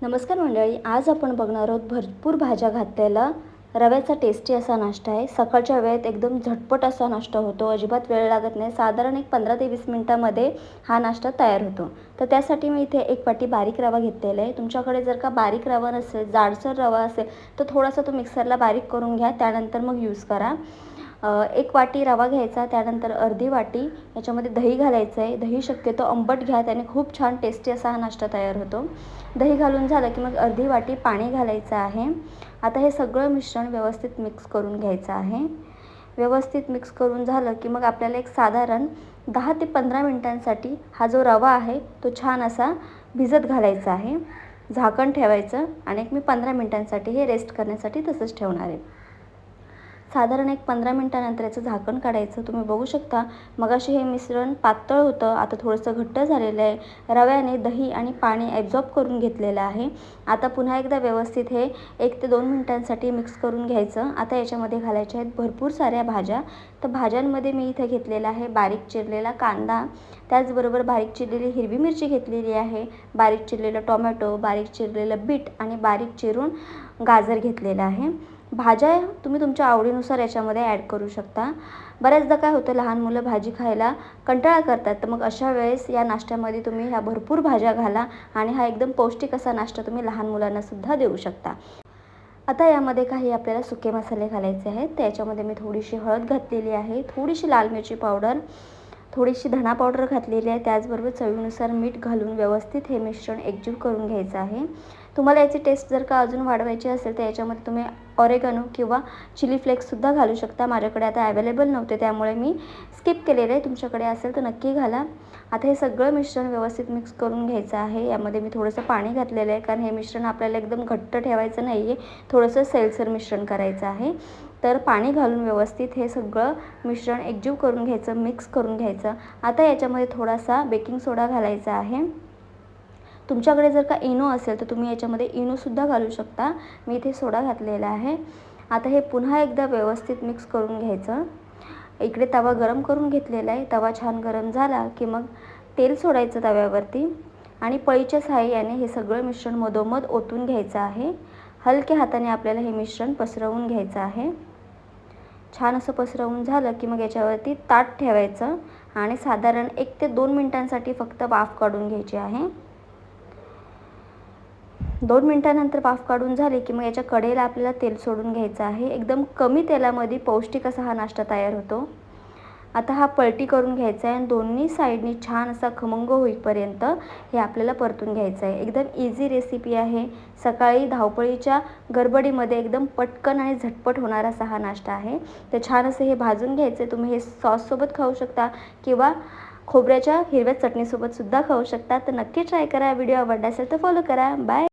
नमस्कार मंडळी, आज आपण बघणार आहोत भरपूर भाज्या घातलेला रव्याचा टेस्टी असा नाश्ता आहे। सकाळच्या वेळेत एकदम झटपट असा नाश्ता होतो, अजिबात वेळ लागत नाही। साधारण एक 15 ते 20 मिनिटांमध्ये हा नाश्ता तयार होतो। तर त्यासाठी मी इथे एक वाटी बारीक रवा घेतलेला आहे। तुमच्याकडे जर का बारीक रवा नसेल, जाडसर रवा असेल तर थोडासा तो मिक्सरला बारीक करून घ्या, त्यानंतर मग यूज करा। एक वाटी रवा घ्यायचा, त्यानंतर अर्धी वाटी याच्यामध्ये दही घालायचं आहे। दही शक्यतो आंबट घ्या, त्याने खूप छान टेस्टी असा हा नाश्ता तयार होतो। दही घालून झालं की मग अर्धी वाटी पाणी घालायचं आहे। आता हे सगळं मिश्रण व्यवस्थित मिक्स करून घ्यायचं आहे। व्यवस्थित मिक्स करून झालं की मग आपल्याला एक साधारण 10 ते 15 मिनिटांसाठी हा जो रवा आहे तो छान असा भिजत घालायचा आहे। झाकण ठेवायचं आणि मी 15 मिनिटांसाठी हे रेस्ट करण्यासाठी तसंच ठेवणार आहे। साधारण एक 15 मिनिटानंतर याचं झाकण काढायचं। तुम्ही बघू शकता मगाशी हे मिश्रण पातळ होतं, आता थोडंसं घट्ट झालेलं आहे। रव्याने दही आणि पाणी ॲब्झॉर्ब करून घेतलेलं आहे। आता पुन्हा एकदा व्यवस्थित हे 1 ते 2 मिनिटांसाठी मिक्स करून घ्यायचं। आता याच्यामध्ये घालायच्या आहेत भरपूर साऱ्या भाज्या। तर भाज्यांमध्ये मी इथे घेतलेला आहे बारीक चिरलेला कांदा, त्याचबरोबर बारीक चिरलेली हिरवी मिरची घेतलेली आहे, बारीक चिरलेलं टोमॅटो, बारीक चिरलेलं बीट आणि बारीक चिरून गाजर घेतलेलं आहे। भाज्या तुम्ही तुमच्या आवडीनुसार याच्यामध्ये ॲड करू शकता। बऱ्याचदा काय होतं, लहान मुलं भाजी खायला कंटाळा करतात, तर मग अशा वेळेस या नाश्त्यामध्ये तुम्ही ह्या भरपूर भाज्या घाला आणि हा एकदम पौष्टिक असा नाश्ता तुम्ही लहान मुलांनासुद्धा देऊ शकता। आता यामध्ये काही आपल्याला सुके मसाले घालायचे आहेत। त्याच्यामध्ये मी थोडीशी हळद घातलेली आहे, थोडीशी लाल मिरची पावडर, थोडीशी धना पावडर घातलेली आहे, त्याचबरोबर चवीनुसार मीठ घालून व्यवस्थित हे मिश्रण एकजीव करून घ्यायचं आहे। तुम्हाला याची टेस्ट जर का अजून वाढवायची असेल तर याच्यामध्ये तुम्ही ऑरेगॅनो किंवा चिली फ्लेक्ससुद्धा घालू शकता। माझ्याकडे आता अवेलेबल नव्हते त्यामुळे मी स्किप केलेलं आहे, तुमच्याकडे असेल तर नक्की घाला। आता हे सगळं मिश्रण व्यवस्थित मिक्स करून घ्यायचं आहे। यामध्ये मी थोडंसं पाणी घातलेलं आहे, कारण हे मिश्रण आपल्याला एकदम घट्ट ठेवायचं नाही आहे, थोडंसं सैलसर मिश्रण करायचं आहे। तर पाणी घालून व्यवस्थित हे सगळं मिश्रण एकजीव करून घ्यायचं, मिक्स करून घ्यायचं। आता याच्यामध्ये थोडासा बेकिंग सोडा घालायचा आहे। तुमच्याकडे जर का इनो असेल तर तुम्ही याच्यामध्ये इनोसुद्धा घालू शकता, मी इथे सोडा घातलेला आहे। आता हे पुन्हा एकदा व्यवस्थित मिक्स करून घ्यायचं। इकडे तवा गरम करून घेतलेला आहे। तवा छान गरम झाला की मग तेल सोडायचं तव्यावरती आणि पळीच्या सहाय्याने हे सगळं मिश्रण मधोमध ओतून घ्यायचं आहे। हलक्या हाताने आपल्याला हे मिश्रण पसरवून घ्यायचं आहे। छान असं पसरवून झालं की मग याच्यावरती ताट ठेवायचं आणि साधारण 1 ते 2 मिनिटांसाठी फक्त वाफ काढून घ्यायची आहे। 2 मिनिटांनंतर वाफ काढून झाली की मग याच्या कडेला आपल्याला तेल सोडून घ्यायचं आहे। एकदम कमी तेलामध्ये पौष्टिक असा हा नाश्ता तयार होतो। आता हा पलटी करून घ्यायचा आहे आणि दोन्ही साईडनी छान असा खमंग होईपर्यंत हे आपल्याला परतून घ्यायचं आहे। एकदम इझी रेसिपी आहे, सकाळी धावपळीच्या गडबडीमध्ये एकदम पटकन आणि झटपट होणारा असा हा नाश्ता आहे। तर छान असं हे भाजून घ्यायचं आहे। तुम्ही हे सॉससोबत खाऊ शकता किंवा खोबऱ्याच्या हिरव्या चटणीसोबतसुद्धा खाऊ शकता। तर नक्की ट्राय करा। व्हिडिओ आवडला असेल तर फॉलो करा। बाय।